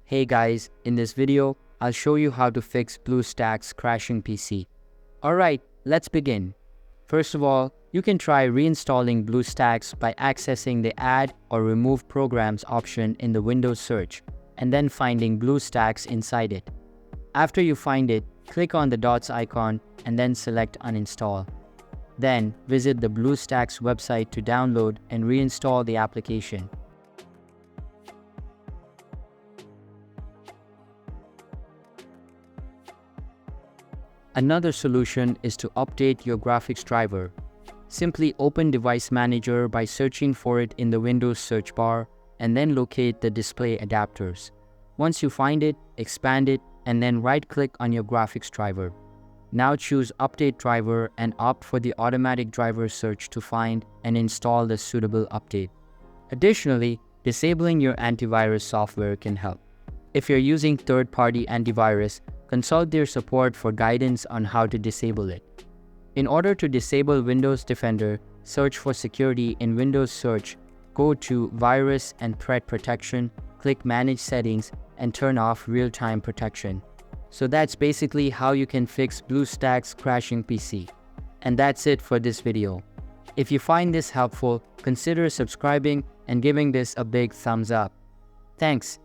Hey guys, in this video, I'll show you how to fix Bluestacks crashing PC. Alright, let's begin. First of all, you can try reinstalling Bluestacks by accessing the Add or Remove Programs option in the Windows search, and then finding Bluestacks inside it. After you find it, click on the dots icon and then select Uninstall. Then, visit the Bluestacks website to download and reinstall the application. Another solution is to update your graphics driver. Simply open Device Manager by searching for it in the Windows search bar and then locate the display adapters. Once you find it, expand it and then right-click on your graphics driver. Now choose Update Driver and opt for the automatic driver search to find and install the suitable update. Additionally, disabling your antivirus software can help. If you're using third-party antivirus, consult their support for guidance on how to disable it. In order to disable Windows Defender, search for Security in Windows Search, go to Virus and Threat Protection, click Manage Settings, and turn off Real-Time Protection. So that's basically how you can fix Bluestacks crashing PC. And that's it for this video. If you find this helpful, consider subscribing and giving this a big thumbs up. Thanks.